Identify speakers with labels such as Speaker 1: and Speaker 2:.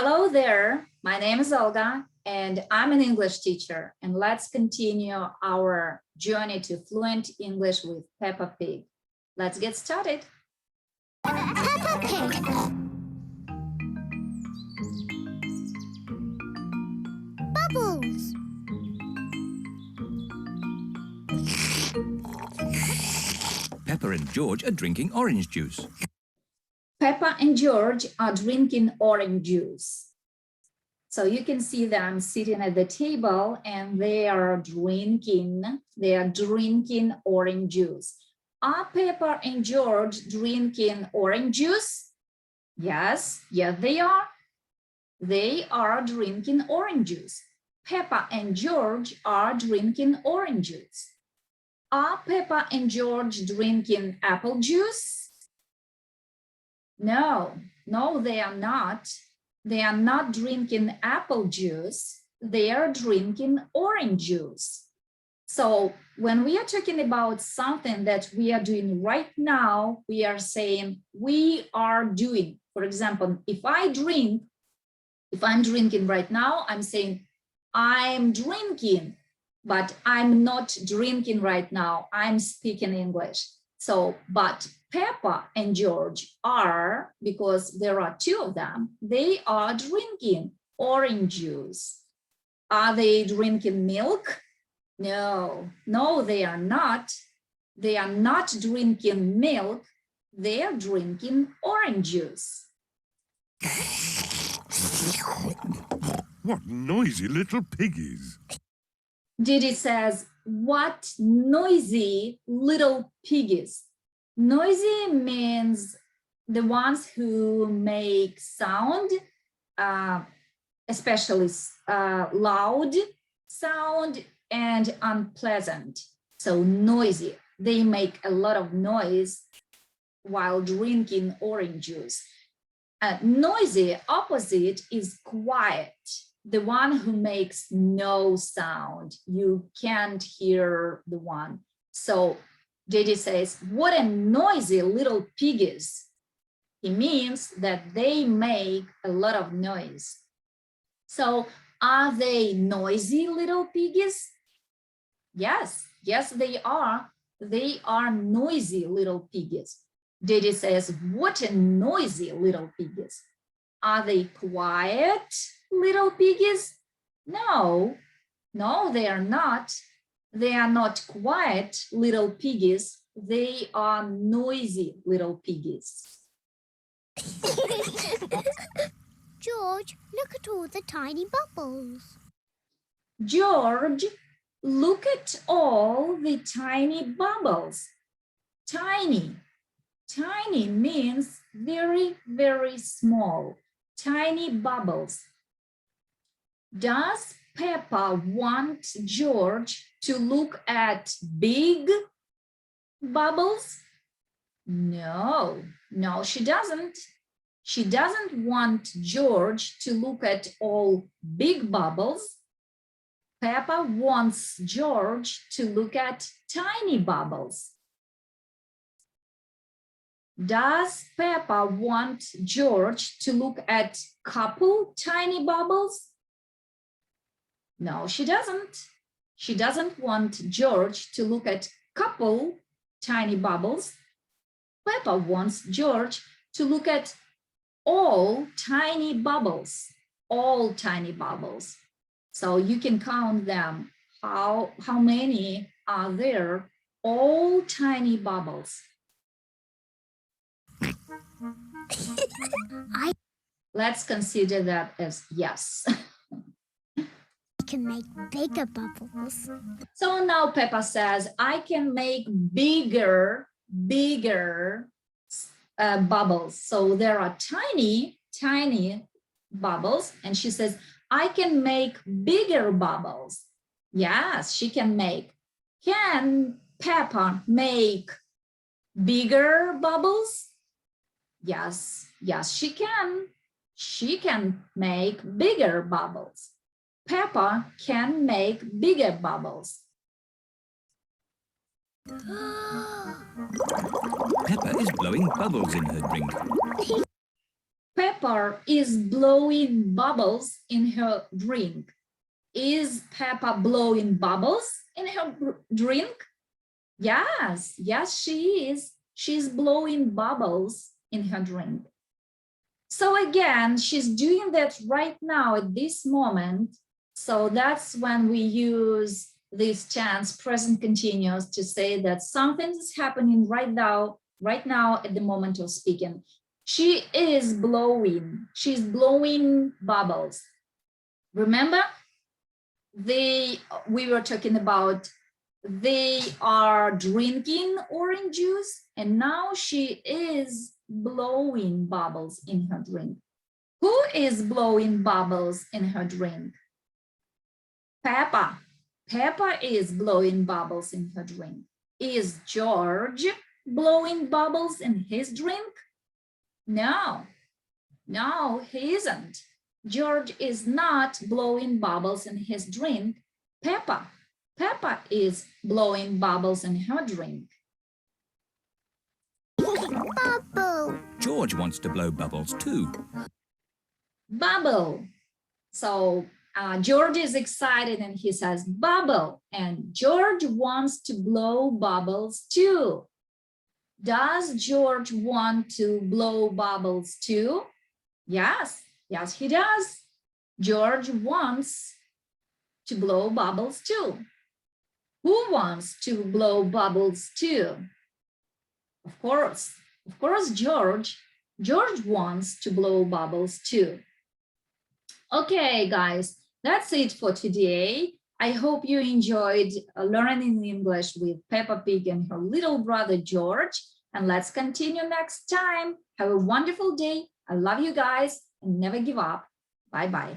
Speaker 1: Hello there, my name is Olga and I'm an English teacher, and let's continue our journey to fluent English with Peppa Pig. Let's get started.
Speaker 2: Peppa Pig. Bubbles.
Speaker 3: Peppa and George are drinking orange juice.
Speaker 1: Peppa and George are drinking orange juice. So you can see them sitting at the table and they are drinking orange juice. Are Peppa and George drinking orange juice? Yes, they are. They are drinking orange juice. Peppa and George are drinking orange juice. Are Peppa and George drinking apple juice? No, they are not. They are not drinking apple juice. They are drinking orange juice. So when we are talking about something that we are doing right now, we are saying we are doing. For example, if I'm drinking right now, I'm saying I'm drinking, but I'm not drinking right now. I'm speaking English. So, but Peppa and George are, because there are two of them, they are drinking orange juice. Are they drinking milk? No, they are not. They are not drinking milk. They are drinking orange juice.
Speaker 4: What noisy little piggies.
Speaker 1: Didi says, what noisy little piggies. Noisy means the ones who make sound, especially loud sound and unpleasant. So noisy. They make a lot of noise while drinking orange juice. Noisy opposite is quiet. The one who makes no sound. You can't hear the one. So Didi says, what a noisy little piggies. He means that they make a lot of noise. So are they noisy little piggies? Yes, they are. They are noisy little piggies. Didi says, what a noisy little piggies. Are they quiet little piggies? No, they are not. They are not quiet little piggies. They are noisy little piggies.
Speaker 2: George, look at all the tiny bubbles.
Speaker 1: George, look at all the tiny bubbles. Tiny means very, very small. Tiny bubbles. Does Peppa want George to look at big bubbles? No, she doesn't. She doesn't want George to look at all big bubbles. Peppa wants George to look at tiny bubbles. Does Peppa want George to look at couple tiny bubbles? No, she doesn't. She doesn't want George to look at couple tiny bubbles. Peppa wants George to look at all tiny bubbles, all tiny bubbles. So you can count them. How many are there? All tiny bubbles. Let's consider that as yes.
Speaker 2: I can make bigger bubbles.
Speaker 1: So now Peppa says, I can make bigger bubbles. So there are tiny bubbles. And she says, I can make bigger bubbles. Yes, she can make. Can Peppa make bigger bubbles? Yes, she can. She can make bigger bubbles. Peppa can make bigger bubbles.
Speaker 3: Peppa is blowing bubbles in her drink.
Speaker 1: Peppa Peppa is blowing bubbles in her drink. Is Peppa blowing bubbles in her drink? Yes, yes, she is. She's blowing bubbles in her drink. So again, she's doing that right now at this moment. So that's when we use this tense present continuous to say that something is happening right now at the moment of speaking. She is blowing. She's blowing bubbles. Remember, we were talking about they are drinking orange juice, and now she is blowing bubbles in her drink. Who is blowing bubbles in her drink? Peppa. Peppa is blowing bubbles in her drink. Is George blowing bubbles in his drink? No, no, he isn't. George is not blowing bubbles in his drink. Peppa is blowing bubbles in her drink.
Speaker 2: Bubble.
Speaker 3: George wants to blow bubbles too.
Speaker 1: Bubble. So George is excited and he says bubble, and George wants to blow bubbles too. Does George want to blow bubbles too? Yes, yes, he does. George wants to blow bubbles too. Who wants to blow bubbles too? Of course, George. George wants to blow bubbles too. Okay, guys, that's it for today. I hope you enjoyed learning English with Peppa Pig and her little brother George. And let's continue next time. Have a wonderful day. I love you guys and never give up. Bye-bye.